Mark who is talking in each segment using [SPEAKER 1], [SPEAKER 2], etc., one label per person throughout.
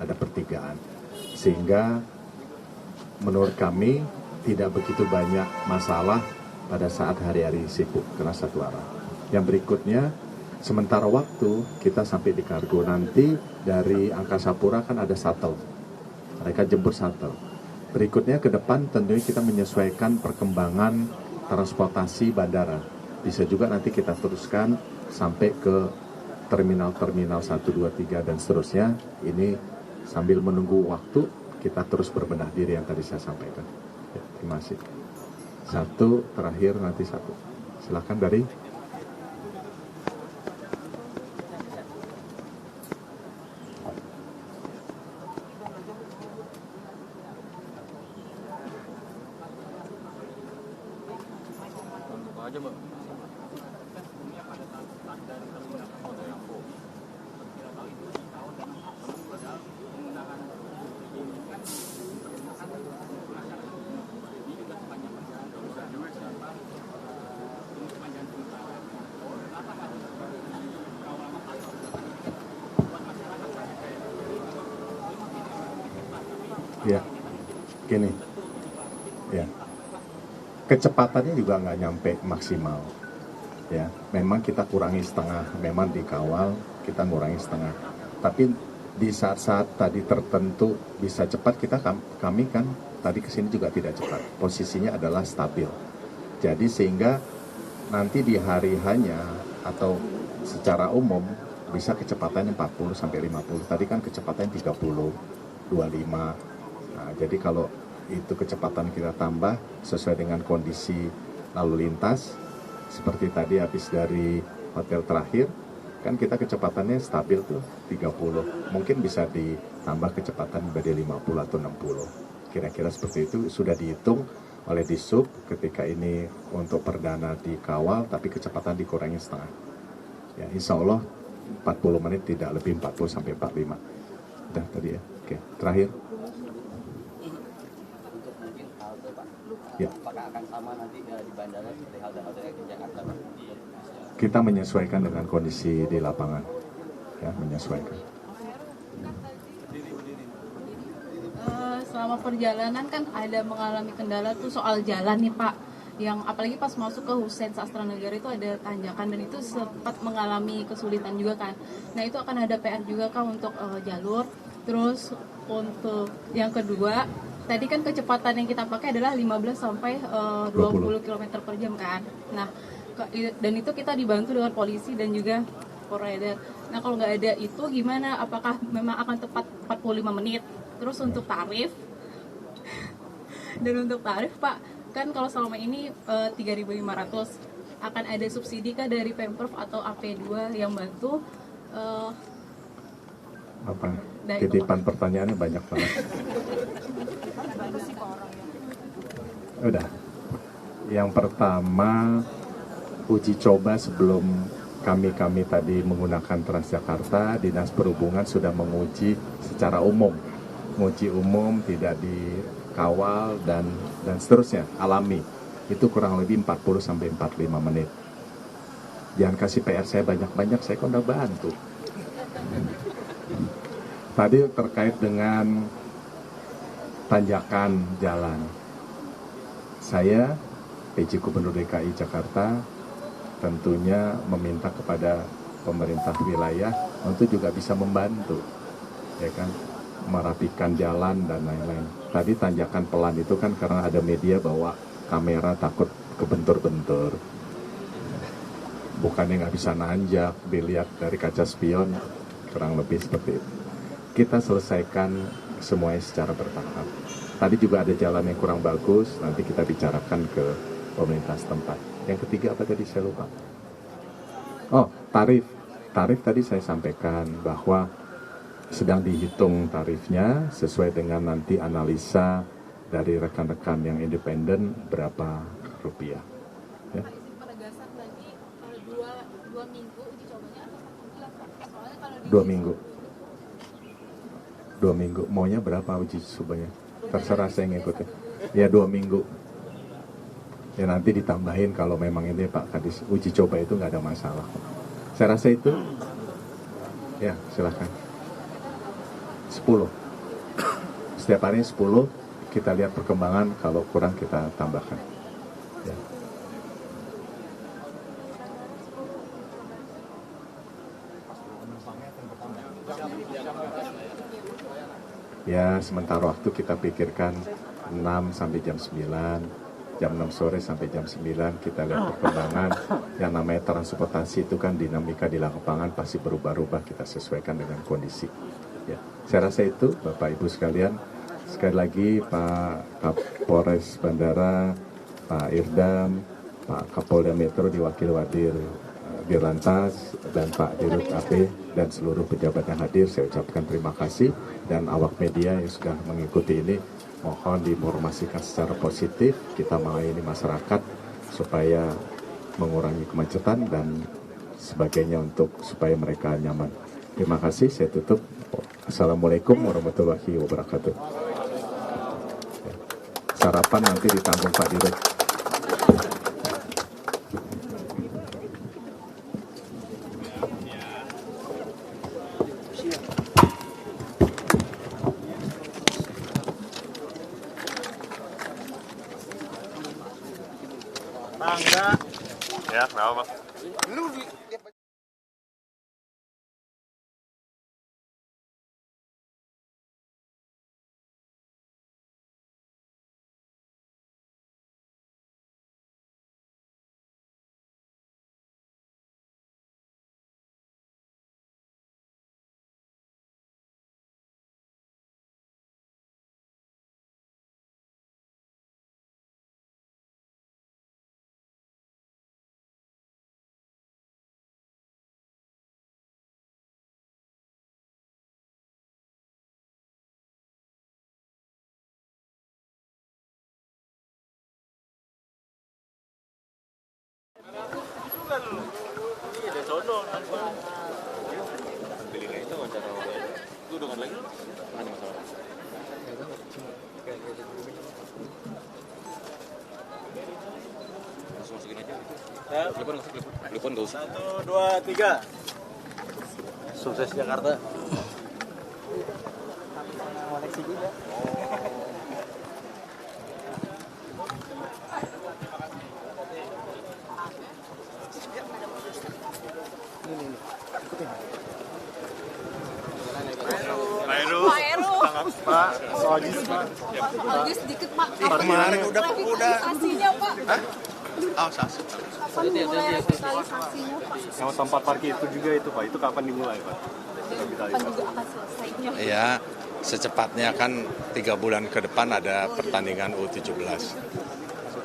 [SPEAKER 1] ada pertigaan. Sehingga menurut kami tidak begitu banyak masalah pada saat hari-hari sibuk karena satu arah. Yang berikutnya, sementara waktu kita sampai di kargo, nanti dari Angkasa Pura kan ada shuttle, mereka jemput shuttle. Berikutnya ke depan tentunya kita menyesuaikan perkembangan transportasi bandara. Bisa juga nanti kita teruskan sampai ke terminal-terminal 1, 2, 3 dan seterusnya. Ini sambil menunggu waktu kita terus berbenah diri yang tadi saya sampaikan. Ya, terima kasih. Satu, terakhir nanti satu. Silakan dari. Ya, gini, ya, kecepatannya juga nggak nyampe maksimal. Ya, memang kita kurangi setengah, memang dikawal kita ngurangi setengah. Tapi di saat-saat tadi tertentu bisa cepat, kami kan tadi kesini juga tidak cepat. Posisinya adalah stabil. Jadi sehingga nanti di hari hanya atau secara umum bisa kecepatannya 40 sampai 50. Tadi kan kecepatan 30, 25. Nah, jadi kalau itu kecepatan kita tambah sesuai dengan kondisi lalu lintas, seperti tadi habis dari hotel terakhir, kan kita kecepatannya stabil tuh 30. Mungkin bisa ditambah kecepatan menjadi 50 atau 60. Kira-kira seperti itu sudah dihitung oleh Disub ketika ini untuk perdana dikawal, tapi kecepatan dikurangi setengah. Ya, insya Allah 40 menit tidak lebih 40 sampai 45. Udah tadi ya. Oke, terakhir. Ya.
[SPEAKER 2] Apakah akan sama nanti di bandara seperti halte-halte yang di Jakarta?
[SPEAKER 1] Kita menyesuaikan dengan kondisi di lapangan, ya, menyesuaikan.
[SPEAKER 3] Selama perjalanan kan ada mengalami kendala tuh soal jalan nih Pak, yang apalagi pas masuk ke Hussein Sastra Negara itu ada tanjakan dan itu sempat mengalami kesulitan juga kan. Nah itu akan ada PR juga kan untuk jalur. Terus untuk yang kedua, tadi kan kecepatan yang kita pakai adalah 15 sampai 20 km per jam kan. Nah, dan itu kita dibantu dengan polisi dan juga rider. Nah, kalau nggak ada itu gimana? Apakah memang akan tepat 45 menit? Terus untuk tarif, dan untuk tarif Pak, kan kalau selama ini 3.500, akan ada subsidi kah dari Pemprov atau AP2 yang bantu?
[SPEAKER 1] Apa? Titipan pertanyaannya banyak banget. Udah. Yang pertama, uji coba sebelum kami tadi menggunakan Transjakarta, Dinas Perhubungan sudah menguji secara umum. Menguji umum, tidak dikawal dan seterusnya, alami. Itu kurang lebih 40 sampai 45 menit. Jangan kasih PR saya banyak-banyak, saya kan udah bantu. Tadi terkait dengan tanjakan jalan. Saya, PJ Gubernur DKI Jakarta, tentunya meminta kepada pemerintah wilayah untuk juga bisa membantu, ya kan, merapikan jalan dan lain-lain. Tadi tanjakan pelan itu kan karena ada media bawa kamera takut kebentur-bentur. Bukannya nggak bisa nanjak, dilihat dari kaca spion, kurang lebih seperti itu. Kita selesaikan semuanya secara bertahap. Tadi juga ada jalan yang kurang bagus, nanti kita bicarakan ke pemerintah setempat. Yang ketiga apa tadi saya lupa. Oh, tarif. Tarif tadi saya sampaikan bahwa sedang dihitung tarifnya sesuai dengan nanti analisa dari rekan-rekan yang independen berapa rupiah. Ya.
[SPEAKER 3] Penegasan tadi 2 minggu uji cobanya atau 1 bulan Pak? Soalnya kalau
[SPEAKER 1] 2 minggu. 2 minggu. Maunya berapa uji cobanya? Terserah saya ngikutin. Ya 2 minggu. Ya nanti ditambahin kalau memang ini Pak Kadis uji coba itu nggak ada masalah. Saya rasa itu. Ya silakan. 10. Setiap hari 10, kita lihat perkembangan, kalau kurang kita tambahkan. Ya. Ya, sementara waktu kita pikirkan 6 sampai jam 9, jam 6 sore sampai jam 9, kita lihat perkembangan. Yang namanya transportasi itu kan dinamika di lapangan pasti berubah-ubah, kita sesuaikan dengan kondisi. Ya, saya rasa itu Bapak Ibu sekalian. Sekali lagi Pak Kapolres Bandara, Pak Irdam, Pak Kapolda Metro diwakili Wadir Dirlantas, dan Pak Dirut AP, dan seluruh pejabat yang hadir, saya ucapkan terima kasih. Dan awak media yang sudah mengikuti ini, mohon diinformasikan secara positif, kita melayani masyarakat supaya mengurangi kemacetan dan sebagainya untuk supaya mereka nyaman. Terima kasih, saya tutup. Assalamualaikum warahmatullahi wabarakatuh. Sarapan nanti ditanggung Pak Dirut.
[SPEAKER 4] Ya, kenapa, Bang?
[SPEAKER 2] Telepon gak usah.
[SPEAKER 4] 1, 2, 3. Sukses Jakarta. Koneksi juga. Pak, Soagis, Pak.
[SPEAKER 3] Bagus dikit Pak.
[SPEAKER 4] Kemarin udah
[SPEAKER 3] Revitalisasinya Pak.
[SPEAKER 4] sasi.
[SPEAKER 3] Kapan dimulai revitalisasinya Pak?
[SPEAKER 4] Yang tempat parkir itu juga itu, Pak. Itu kapan dimulai, Pak?
[SPEAKER 3] Kapan juga akan selesainya?
[SPEAKER 5] Ya, secepatnya kan 3 bulan ke depan ada pertandingan U17.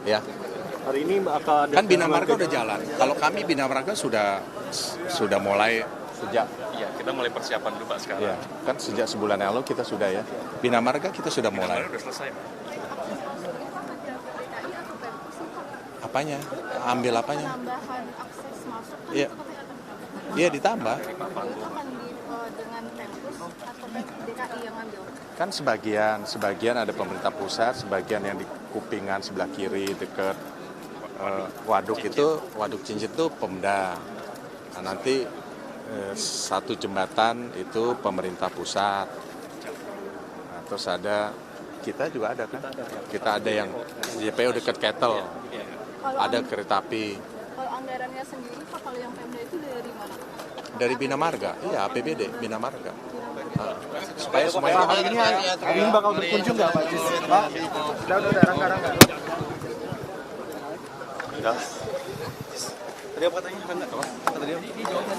[SPEAKER 5] Ya,
[SPEAKER 4] Hari ini akan ada
[SPEAKER 5] kan Bina Marga udah jalan. Kalau kami Bina Marga sudah mulai sejak
[SPEAKER 6] Iya, kita mulai persiapan dulu Pak sekarang.
[SPEAKER 5] ya, kan sejak sebulan yang lalu kita sudah ya. Bina Marga kita sudah mulai.
[SPEAKER 6] Kemarin udah selesai Pak.
[SPEAKER 5] Apanya? Ambil apanya?
[SPEAKER 3] Penambahan akses masuk kan
[SPEAKER 5] Iya.
[SPEAKER 3] itu katanya
[SPEAKER 5] Iya ditambah.
[SPEAKER 3] itu akan dengan Pemprov atau DKI yang ngambil?
[SPEAKER 5] Kan sebagian ada pemerintah pusat, sebagian yang di Kupingan sebelah kiri dekat waduk itu, waduk Cincin itu Pemda. Nah, nanti satu jembatan itu pemerintah pusat. Nah, terus ada kita juga ada kan? Kita ada yang JPO dekat Kettle. Ada kereta api
[SPEAKER 3] Kalau anggarannya sendiri Pak, kalau yang Pemda itu dari mana?
[SPEAKER 5] dari Bina Marga. Iya, APBD Bina Marga. Supaya semuanya
[SPEAKER 4] hari ini bakal berkunjung nggak, Pak? Pak, udah rangka. Tadi apa katanya? Tadi apa?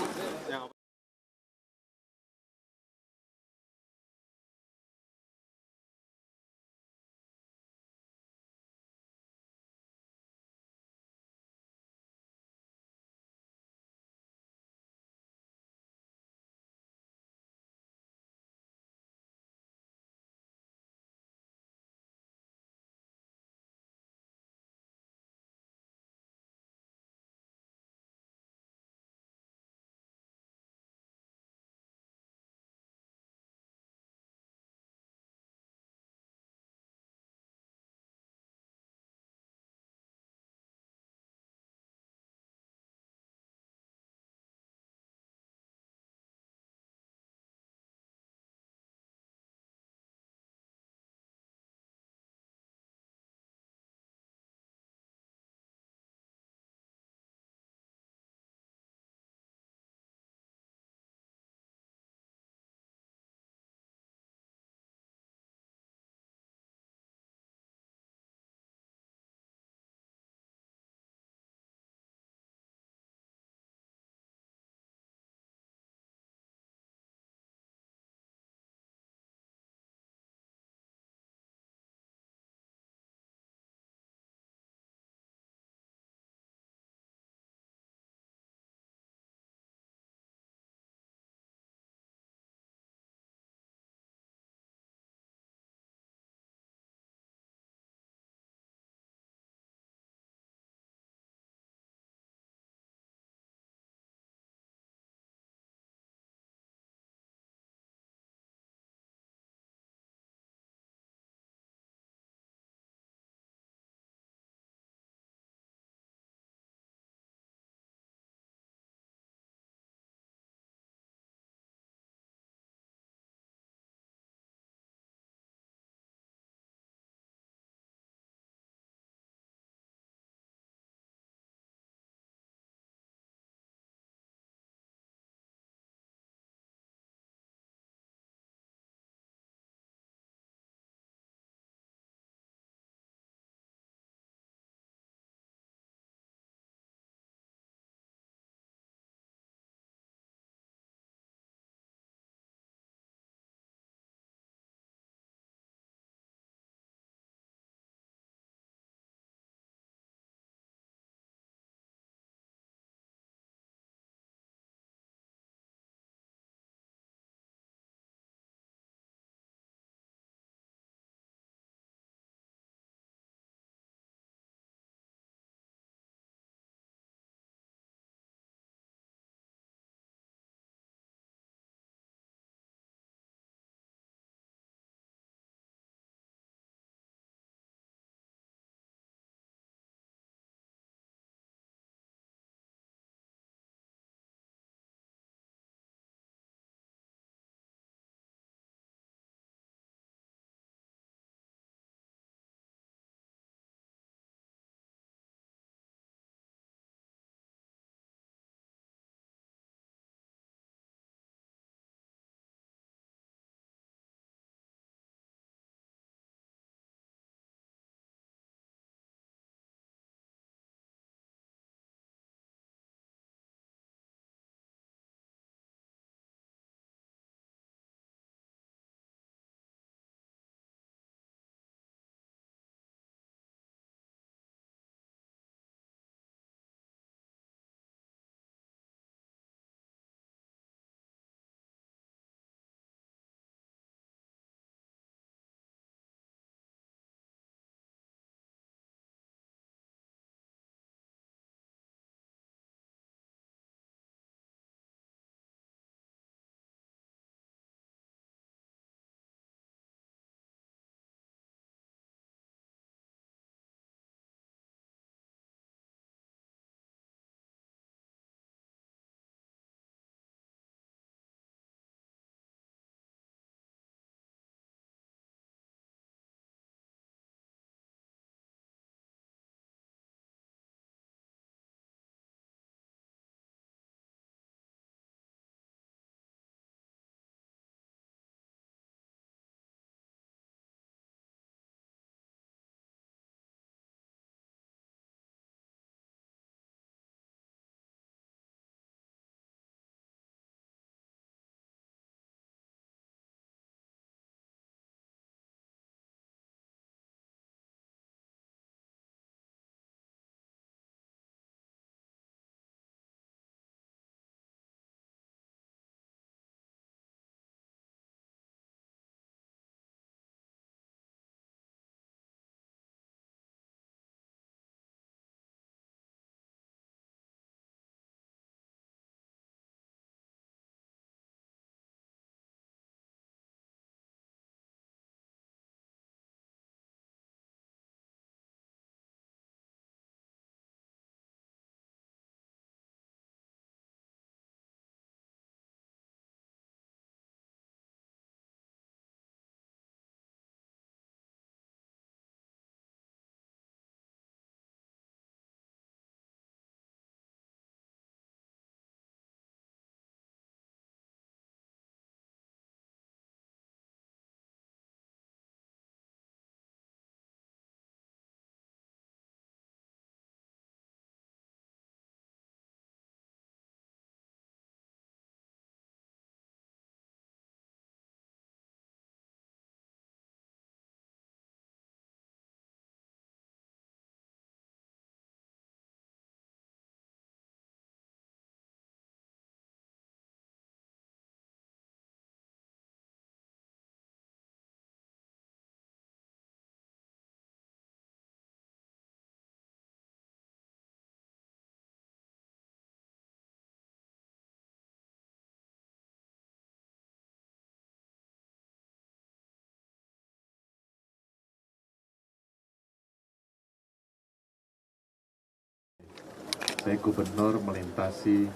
[SPEAKER 1] saya gubernur melintasi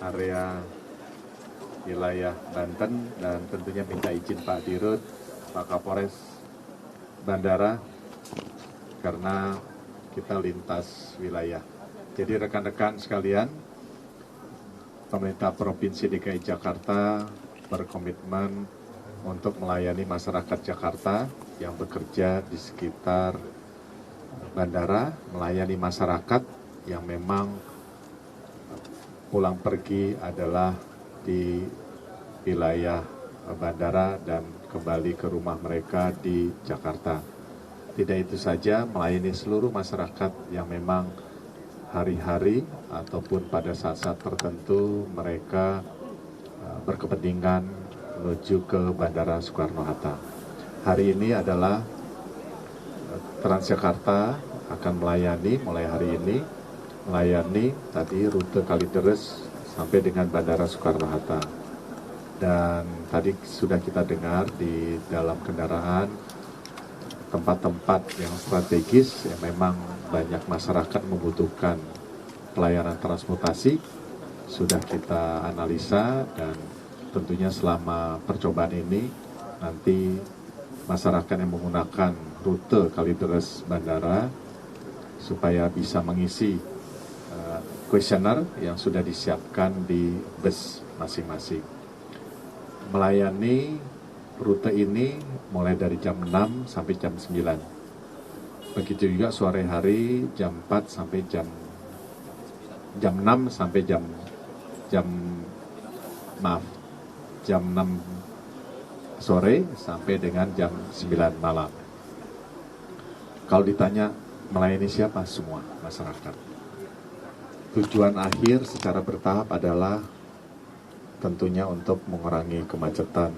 [SPEAKER 1] area wilayah Banten dan tentunya minta izin Pak Dirut, Pak Kapolres Bandara karena kita lintas wilayah. Jadi rekan-rekan sekalian, pemerintah Provinsi DKI Jakarta berkomitmen untuk melayani masyarakat Jakarta yang bekerja di sekitar bandara, melayani masyarakat yang memang pulang pergi adalah di wilayah bandara dan kembali ke rumah mereka di Jakarta. Tidak itu saja, melayani seluruh masyarakat yang memang hari-hari ataupun pada saat-saat tertentu mereka berkepentingan menuju ke Bandara Soekarno-Hatta. Hari ini adalah Transjakarta akan melayani mulai hari ini, melayani tadi rute Kalideres sampai dengan Bandara Soekarno-Hatta. Dan tadi sudah kita dengar di dalam kendaraan tempat-tempat yang strategis yang memang banyak masyarakat membutuhkan pelayanan transportasi sudah kita analisa, dan tentunya selama percobaan ini nanti masyarakat yang menggunakan rute Kalideres Bandara supaya bisa mengisi kuesioner yang sudah disiapkan di bus masing-masing. Melayani rute ini mulai dari jam 6 sampai jam 9. Begitu juga sore hari jam 4 sampai jam 6 sampai jam 6 sore sampai dengan jam 9 malam. Kalau ditanya melayani siapa? Semua masyarakat. Tujuan akhir secara bertahap adalah tentunya untuk mengurangi kemacetan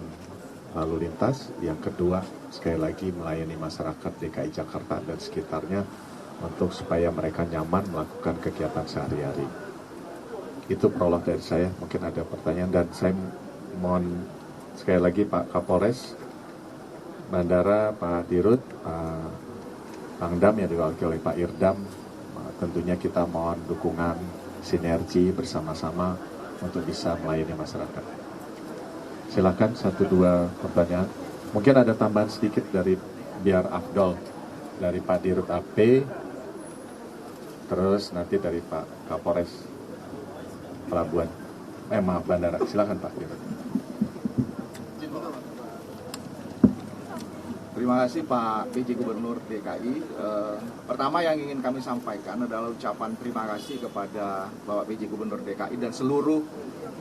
[SPEAKER 1] lalu lintas. Yang kedua, sekali lagi melayani masyarakat DKI Jakarta dan sekitarnya untuk supaya mereka nyaman melakukan kegiatan sehari-hari. Itu prolog dari saya, mungkin ada pertanyaan, dan saya mohon sekali lagi Pak Kapolres Bandara, Pak Dirut, Pak Pangdam yang diwakili oleh Pak Irdam, tentunya kita mohon dukungan sinergi bersama-sama untuk bisa melayani masyarakat. Silakan 1-2 pertanyaan. Mungkin ada tambahan sedikit dari biar afdol dari Pak Dirut AP, terus nanti dari Pak Kapolres Pelabuhan, Bandara. Silakan Pak Dirut.
[SPEAKER 4] Terima kasih Pak PJ Gubernur DKI. Pertama yang ingin kami sampaikan adalah ucapan terima kasih kepada Bapak PJ Gubernur DKI dan seluruh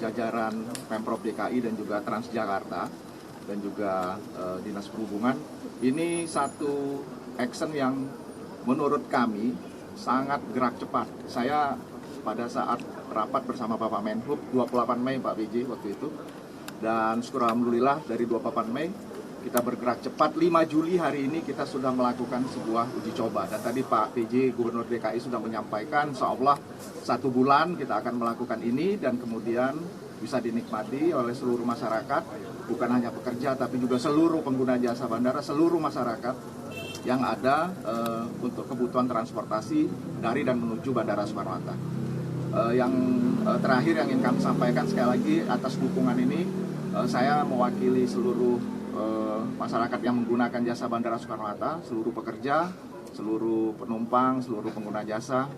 [SPEAKER 4] jajaran Pemprov DKI dan juga Transjakarta dan juga Dinas Perhubungan. Ini satu action yang menurut kami sangat gerak cepat. Saya pada saat rapat bersama Bapak Menhub 28 Mei Pak PJ waktu itu, dan syukur alhamdulillah dari 28 Mei kita bergerak cepat. 5 Juli hari ini kita sudah melakukan sebuah uji coba. Dan tadi Pak PJ Gubernur DKI sudah menyampaikan, insya Allah 1 bulan kita akan melakukan ini dan kemudian bisa dinikmati oleh seluruh masyarakat, bukan hanya pekerja tapi juga seluruh pengguna jasa bandara, seluruh masyarakat yang ada untuk kebutuhan transportasi dari dan menuju Bandara Soekarno-Hatta. Yang terakhir yang ingin kami sampaikan sekali lagi atas dukungan ini, saya mewakili seluruh masyarakat yang menggunakan jasa Bandara Soekarno-Hatta, seluruh pekerja, seluruh penumpang, seluruh pengguna jasa,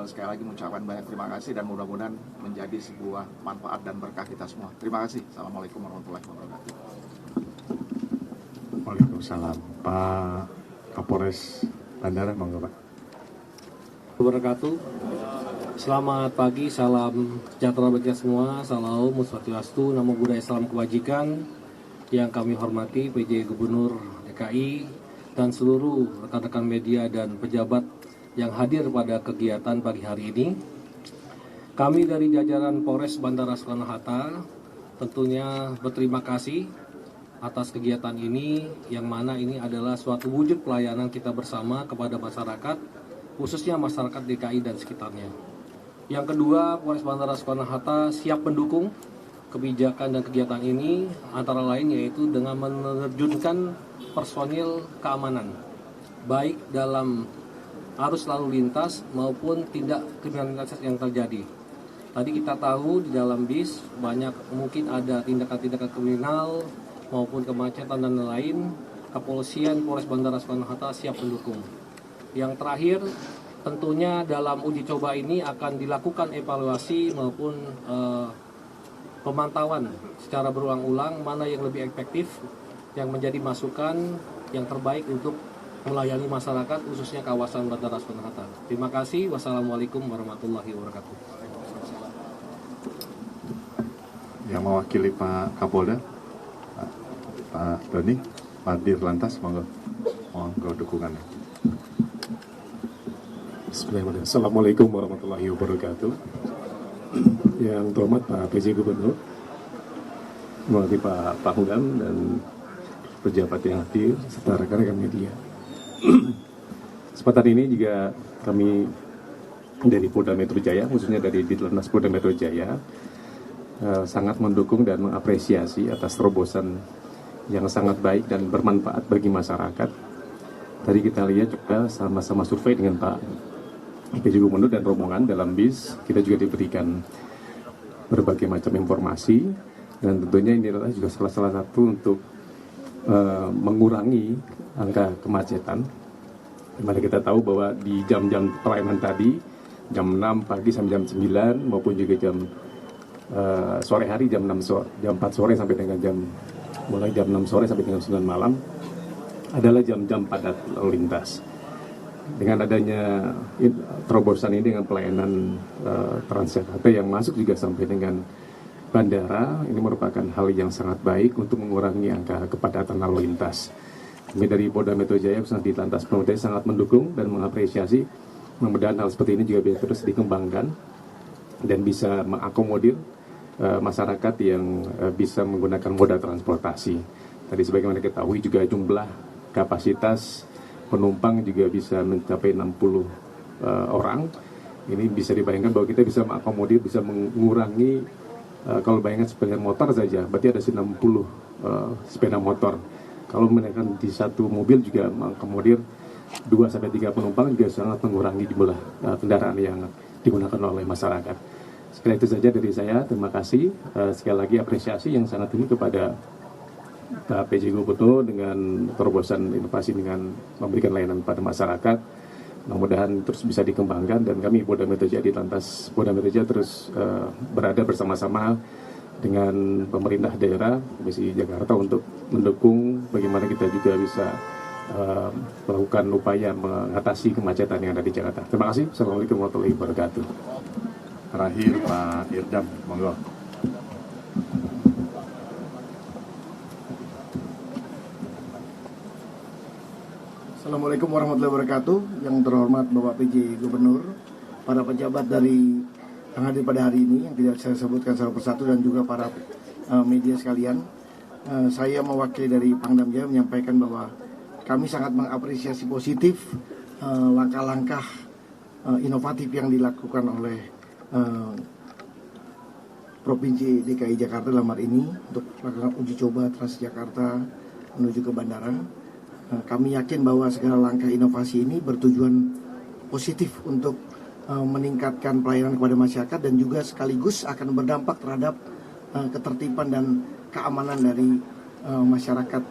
[SPEAKER 4] sekali lagi mengucapkan banyak terima kasih dan mudah-mudahan menjadi sebuah manfaat dan berkah kita semua. Terima kasih. Assalamualaikum warahmatullahi wabarakatuh.
[SPEAKER 1] Waalaikumsalam. Pak Kapolres Bandara, monggo Pak.
[SPEAKER 7] Wabarakatuh. Selamat pagi, salam sejahtera bagi kita semua, salam Swastiastu, Namo Buddhaya, salam kebajikan. Yang kami hormati PJ Gubernur DKI dan seluruh rekan-rekan media dan pejabat yang hadir pada kegiatan pagi hari ini. Kami dari jajaran Polres Bandara Soekarno-Hatta tentunya berterima kasih atas kegiatan ini, yang mana ini adalah suatu wujud pelayanan kita bersama kepada masyarakat, khususnya masyarakat DKI dan sekitarnya. Yang kedua, Polres Bandara Soekarno-Hatta siap mendukung kebijakan dan kegiatan ini, antara lain yaitu dengan menerjunkan personil keamanan, baik dalam arus lalu lintas maupun tindak kriminalitas yang terjadi. Tadi kita tahu di dalam bis banyak mungkin ada tindakan-tindakan kriminal maupun kemacetan dan lain-lain. Kepolisian Polres Bandara Soekarno-Hatta siap mendukung. Yang terakhir, tentunya dalam uji coba ini akan dilakukan evaluasi maupun pemantauan secara berulang-ulang mana yang lebih efektif, yang menjadi masukan yang terbaik untuk melayani masyarakat khususnya kawasan Bandara Soekarno-Hatta. Terima kasih. Wassalamualaikum warahmatullahi wabarakatuh.
[SPEAKER 1] Yang mewakili Pak Kapolda, Pak Doni, Pak Dirlantas, monggo dukungannya.
[SPEAKER 8] Bismillahirrahmanirrahim. Assalamualaikum warahmatullahi wabarakatuh. Yang terhormat Pak PJ Gubernur, mewakili Pak Pangdam dan pejabat yang hadir serta rekan-rekan media. Kesempatan ini juga kami dari Polda Metro Jaya, khususnya dari Ditlantas Polda Metro Jaya, sangat mendukung dan mengapresiasi atas terobosan yang sangat baik dan bermanfaat bagi masyarakat. Tadi kita lihat juga sama-sama survei dengan Pak PJ Gubernur dan rombongan dalam bis, kita juga diberikan berbagai macam informasi, dan tentunya ini adalah juga salah satu untuk mengurangi angka kemacetan. Dimana kita tahu bahwa di jam-jam pelayanan tadi, jam 6 pagi sampai jam 9 maupun juga jam sore hari jam 4 sore sampai dengan mulai jam 6 sore sampai dengan 9 malam adalah jam-jam padat lalu lintas. Dengan adanya terobosan ini dengan pelayanan Transjakarta yang masuk juga sampai dengan bandara, ini merupakan hal yang sangat baik untuk mengurangi angka kepadatan lalu lintas. Kami dari Polda Metro Jaya khususnya di Lantas Polda sangat mendukung dan mengapresiasi. Mudah-mudahan hal seperti ini juga bisa terus dikembangkan dan bisa mengakomodir masyarakat yang bisa menggunakan moda transportasi. Tadi sebagaimana kita ketahui juga jumlah kapasitas penumpang juga bisa mencapai 60 orang. Ini bisa dibayangkan bahwa kita bisa mengakomodir, bisa mengurangi, kalau bayangkan sepeda motor saja, berarti ada 60 sepeda motor. Kalau menaikkan di satu mobil juga mengakomodir 2-3 penumpang juga sangat mengurangi jumlah kendaraan yang digunakan oleh masyarakat. Sekali itu saja dari saya, terima kasih. Sekali lagi apresiasi yang sangat tinggi kepada Pak PJ Gubernur dengan terobosan inovasi dengan memberikan layanan pada masyarakat. Mudah-mudahan terus bisa dikembangkan, dan kami Polda Metro Jaya di Lantas Polda Metro Jaya terus berada bersama-sama dengan pemerintah daerah, Komisi Jakarta untuk mendukung bagaimana kita juga bisa melakukan upaya mengatasi kemacetan yang ada di Jakarta. Terima kasih. Assalamualaikum warahmatullahi wabarakatuh.
[SPEAKER 1] Terakhir Pak Irdam, monggo.
[SPEAKER 9] Assalamualaikum warahmatullahi wabarakatuh. Yang terhormat Bapak PJ Gubernur, para pejabat dari yang hadir pada hari ini yang tidak saya sebutkan satu persatu, dan juga para media sekalian. Saya mewakili dari Pangdam Jaya menyampaikan bahwa kami sangat mengapresiasi positif langkah-langkah inovatif yang dilakukan oleh Provinsi DKI Jakarta dalam hari ini untuk melakukan uji coba Transjakarta menuju ke bandara. Kami yakin bahwa segala langkah inovasi ini bertujuan positif untuk meningkatkan pelayanan kepada masyarakat, dan juga sekaligus akan berdampak terhadap ketertiban dan keamanan dari masyarakat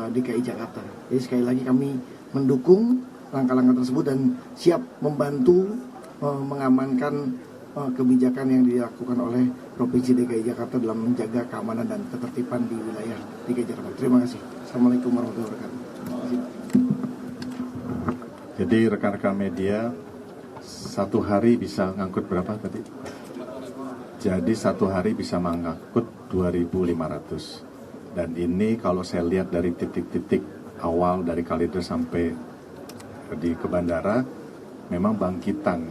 [SPEAKER 9] DKI Jakarta. Jadi sekali lagi kami mendukung langkah-langkah tersebut dan siap membantu mengamankan kebijakan yang dilakukan oleh Provinsi DKI Jakarta dalam menjaga keamanan dan ketertiban di wilayah DKI Jakarta. Terima kasih. Assalamualaikum warahmatullahi wabarakatuh.
[SPEAKER 1] Jadi rekan-rekan media, satu hari bisa ngangkut berapa tadi? Jadi satu hari bisa mengangkut 2.500. Dan ini kalau saya lihat dari titik-titik awal dari Kalideres sampai ke bandara, memang bangkitan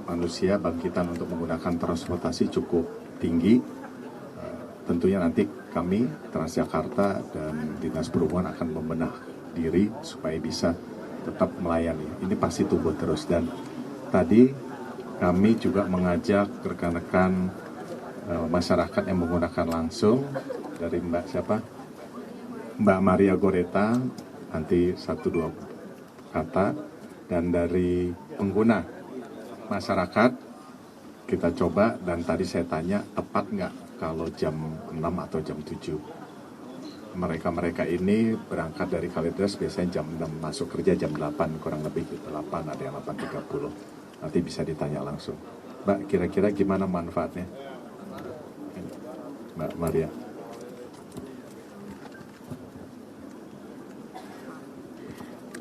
[SPEAKER 1] manusia, bangkitan untuk menggunakan transportasi cukup tinggi. Tentunya nanti kami Transjakarta dan Dinas Perhubungan akan membenah diri supaya bisa tetap melayani. Ini pasti tumbuh terus, dan tadi kami juga mengajak rekan-rekan masyarakat yang menggunakan langsung dari Mbak Maria Goreta, nanti 1-2 kata, dan dari pengguna masyarakat kita coba, dan tadi saya tanya tepat nggak kalau jam 6 atau jam 7. Mereka ini berangkat dari Kalideres biasanya jam 6, masuk kerja jam 8, kurang lebih 8, ada yang 8.30. Nanti bisa ditanya langsung. Mbak, kira-kira gimana manfaatnya? Mbak Maria.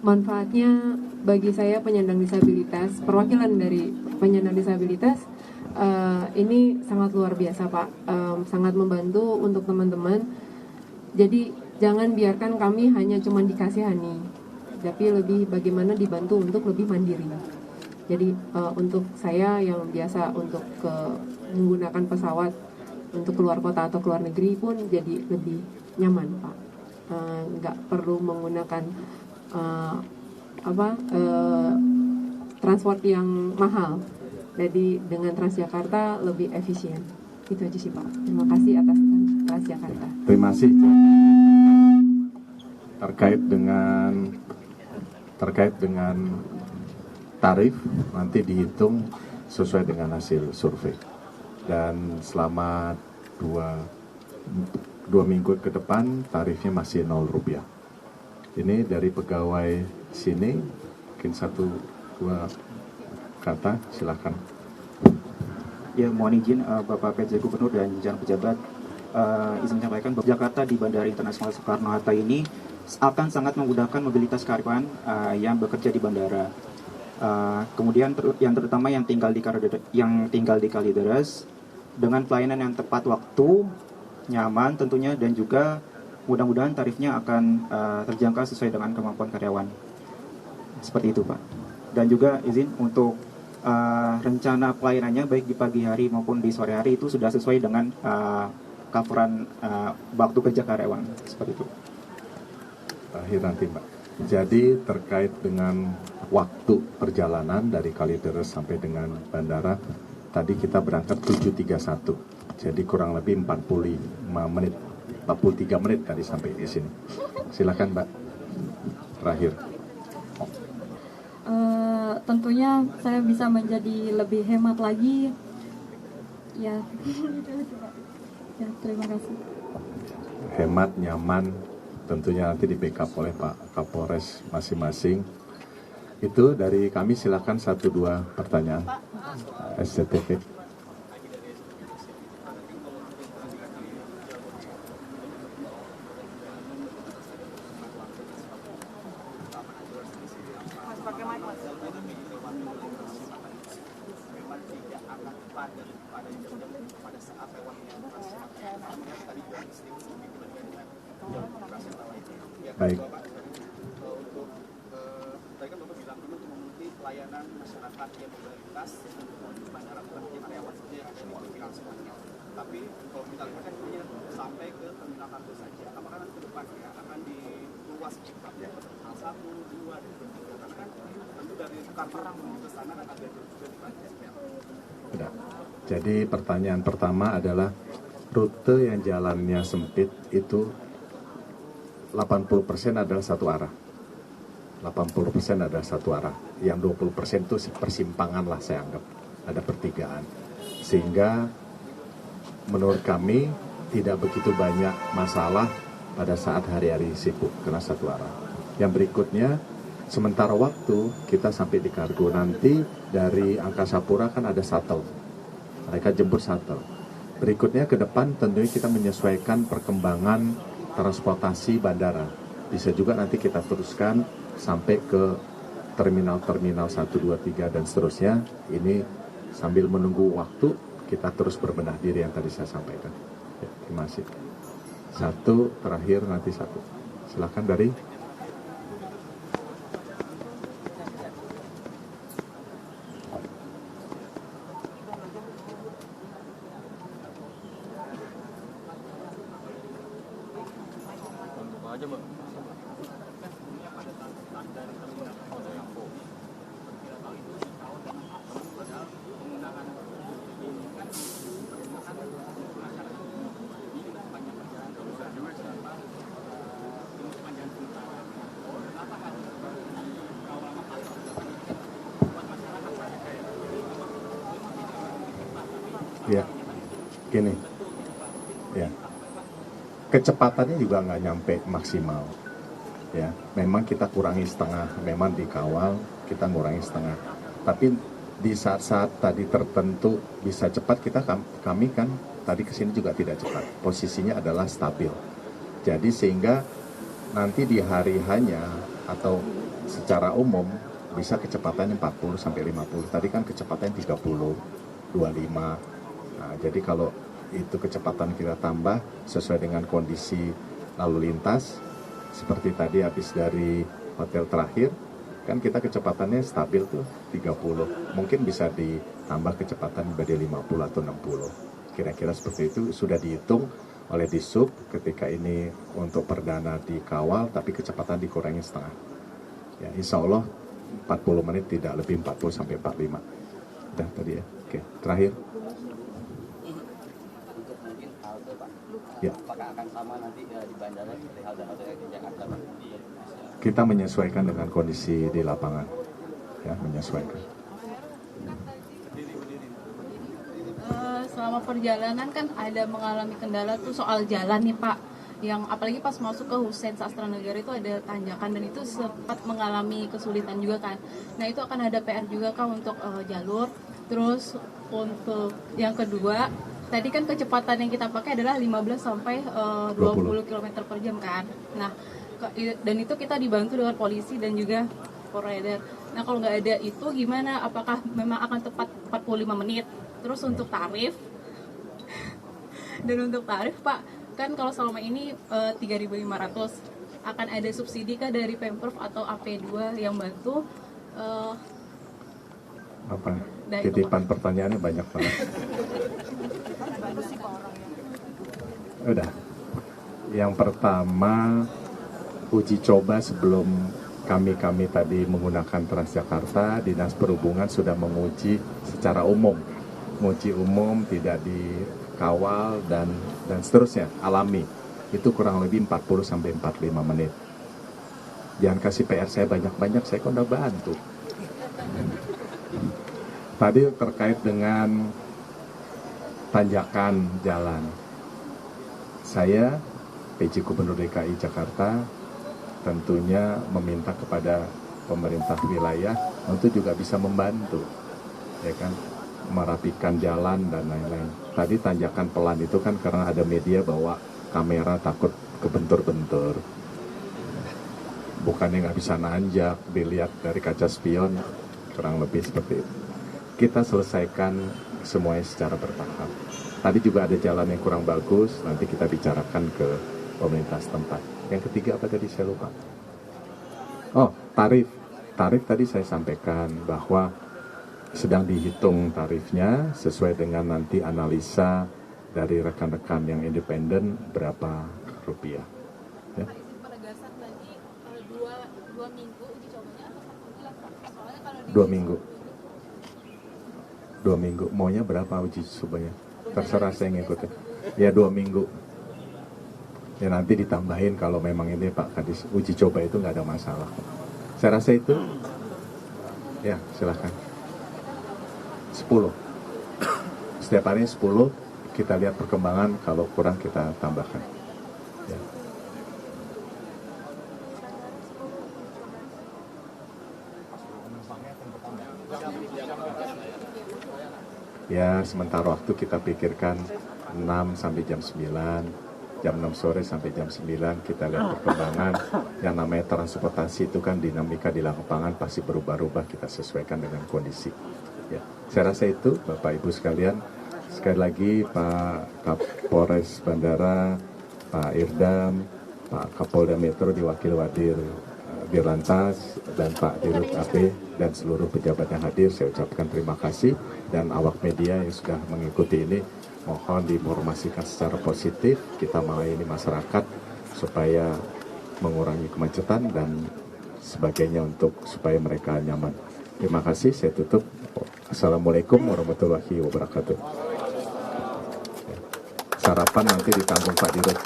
[SPEAKER 10] Manfaatnya bagi saya penyandang disabilitas, perwakilan dari penyandang disabilitas, ini sangat luar biasa Pak, sangat membantu untuk teman-teman. Jadi jangan biarkan kami hanya cuma dikasihani, tapi lebih bagaimana dibantu untuk lebih mandiri. Jadi untuk saya yang biasa untuk menggunakan pesawat untuk keluar kota atau keluar negeri pun jadi lebih nyaman Pak, nggak perlu menggunakan transport yang mahal. Jadi dengan Transjakarta lebih efisien. Itu aja sih Pak. Terima kasih atas Transjakarta.
[SPEAKER 1] Terima kasih. Terkait dengan tarif nanti dihitung sesuai dengan hasil survei. Dan selama dua minggu ke depan tarifnya masih Rp0. Ini dari pegawai sini, mungkin 1-2 kata, silakan.
[SPEAKER 11] Ya, mohon izin Bapak PJ Gubernur dan jajaran pejabat, izin menyampaikan bahwa Jakarta di Bandara Internasional Soekarno-Hatta ini akan sangat memudahkan mobilitas karyawan yang bekerja di bandara. Kemudian yang terutama yang tinggal di Kalideres dengan pelayanan yang tepat waktu, nyaman tentunya, dan juga mudah-mudahan tarifnya akan terjangkau sesuai dengan kemampuan karyawan. Seperti itu Pak. Dan juga izin untuk rencana pelayanannya baik di pagi hari maupun di sore hari itu sudah sesuai dengan coveran waktu kerja karyawan. Seperti itu.
[SPEAKER 1] Akhir nanti Mbak. Jadi terkait dengan waktu perjalanan dari Kalideres sampai dengan bandara, tadi kita berangkat 7.31. Jadi kurang lebih 43 menit tadi sampai di sini. Silakan Mbak. Terakhir.
[SPEAKER 12] Tentunya saya bisa menjadi lebih hemat lagi. Ya, ya terima kasih.
[SPEAKER 1] Hemat, nyaman, tentunya nanti di backup oleh Pak Kapolres masing-masing. Itu dari kami, silakan 1-2 pertanyaan. SCTV. Baik.
[SPEAKER 4] Tadi kan Bapak bilang dulu untuk memenuhi pelayanan masyarakat yang mobilitas di bandara bukan hanya karyawan saja yang ada di terminal semuanya. Tapi kalau kita lihat kan ini sampai ke terminal kargo saja. Apakah nanti ke depan ya akan diluas cepat ya terminal 1, 2 dan 3? Karena kan tentu dari tukar perang menuju ke sana kan ada juga di Bandara.
[SPEAKER 1] Jadi pertanyaan pertama adalah rute yang jalannya sempit itu 80% adalah satu arah. 80% adalah satu arah. Yang 20% itu persimpangan lah saya anggap. Ada pertigaan. Sehingga menurut kami tidak begitu banyak masalah pada saat hari-hari sibuk karena satu arah. Yang berikutnya, sementara waktu kita sampai di kargo, nanti dari Angkasa Pura kan ada shuttle. Mereka jemput shuttle. Berikutnya ke depan tentunya kita menyesuaikan perkembangan transportasi bandara. Bisa juga nanti kita teruskan sampai ke terminal-terminal 1, 2, 3 dan seterusnya. Ini sambil menunggu waktu kita terus berbenah diri yang tadi saya sampaikan. Ya, terima kasih. 1 terakhir nanti 1. Silakan dari
[SPEAKER 6] aja Mbak.
[SPEAKER 1] Ya, gini, ya, kecepatannya juga nggak nyampe maksimal. Ya, memang kita kurangi setengah, memang dikawal kita ngurangi setengah. Tapi di saat-saat tadi tertentu bisa cepat, kami kan tadi kesini juga tidak cepat. Posisinya adalah stabil. Jadi sehingga nanti di hari hanya atau secara umum bisa kecepatannya 40 sampai 50. Tadi kan kecepatan 30, 25. Nah, jadi kalau itu kecepatan kita tambah sesuai dengan kondisi lalu lintas, seperti tadi habis dari hotel terakhir, kan kita kecepatannya stabil tuh 30. Mungkin bisa ditambah kecepatan menjadi 50 atau 60. Kira-kira seperti itu sudah dihitung oleh Disub ketika ini untuk perdana dikawal, tapi kecepatan dikurangi setengah. Ya, insya Allah 40 menit tidak lebih 40 sampai 45. Udah tadi ya. Oke, terakhir.
[SPEAKER 2] Untuk mungkin halte Pak,
[SPEAKER 1] Ya.
[SPEAKER 2] apakah akan sama nanti di bandara seperti halte-halte yang di Jakarta Pak?
[SPEAKER 1] Kita menyesuaikan dengan kondisi di lapangan, ya, menyesuaikan.
[SPEAKER 3] Selama perjalanan kan ada mengalami kendala tuh soal jalan nih Pak, yang apalagi pas masuk ke Hussein Sastra Negara itu ada tanjakan dan itu sempat mengalami kesulitan juga kan. Nah itu akan ada PR juga kan untuk jalur. Terus untuk yang kedua, tadi kan kecepatan yang kita pakai adalah 15 sampai 20 km per jam kan. Nah dan itu kita dibantu dengan polisi dan juga Polrider. Nah kalau nggak ada itu gimana? Apakah memang akan tepat 45 menit? Terus untuk tarif dan untuk tarif Pak, kan kalau selama ini 3.500 akan ada subsidi kah dari Pemprov atau AP2 yang bantu?
[SPEAKER 1] Apa? Titipan pertanyaannya banyak banget. Udah. Yang pertama, uji coba sebelum kami tadi menggunakan Transjakarta, Dinas Perhubungan sudah menguji secara umum. Menguji umum, tidak dikawal dan seterusnya, alami. Itu kurang lebih 40 sampai 45 menit. Jangan kasih PR saya banyak-banyak, saya kan udah bantu. Tadi terkait dengan tanjakan jalan. Saya, PJ Gubernur DKI Jakarta, tentunya meminta kepada pemerintah wilayah untuk juga bisa membantu, ya kan, merapikan jalan dan lain-lain. Tadi tanjakan pelan itu kan karena ada media bawa kamera takut kebentur-bentur. Bukannya nggak bisa nanjak, dilihat dari kaca spion, kurang lebih seperti itu. Kita selesaikan semuanya secara bertahap. Tadi juga ada jalan yang kurang bagus, nanti kita bicarakan ke pemerintah setempat. Yang ketiga apa tadi saya lupa? Oh, tarif. Tarif tadi saya sampaikan bahwa sedang dihitung tarifnya sesuai dengan nanti analisa dari rekan-rekan yang independen berapa rupiah. Ya.
[SPEAKER 3] Penegasan tadi 2 minggu uji cobanya atau 1 bulan Pak? Soalnya kalau di
[SPEAKER 1] 2 minggu. 2 minggu. Maunya berapa uji cobanya? Terserah saya ngikutin. Ya 2 minggu. Ya nanti ditambahin kalau memang ini Pak Kadis uji coba itu nggak ada masalah. Saya rasa itu. Ya silahkan. 10. Setiap hari 10, kita lihat perkembangan, kalau kurang kita tambahkan. Ya. Ya, sementara waktu kita pikirkan 6 sampai jam 9, jam 6 sore sampai jam 9, kita lihat perkembangan. Yang namanya transportasi itu kan dinamika di lapangan pasti berubah-ubah, kita sesuaikan dengan kondisi. Ya, saya rasa itu Bapak Ibu sekalian. Sekali lagi Pak Kapolres Bandara, Pak Irdam, Pak Kapolda Metro diwakil Wadir Dirlantas dan Pak Dirut AP dan seluruh pejabat yang hadir, saya ucapkan terima kasih. Dan awak media yang sudah mengikuti ini, mohon diinformasikan secara positif, kita melayani masyarakat supaya mengurangi kemacetan dan sebagainya untuk supaya mereka nyaman. Terima kasih, saya tutup. Assalamualaikum warahmatullahi wabarakatuh. Sarapan nanti ditanggung Pak Dirut.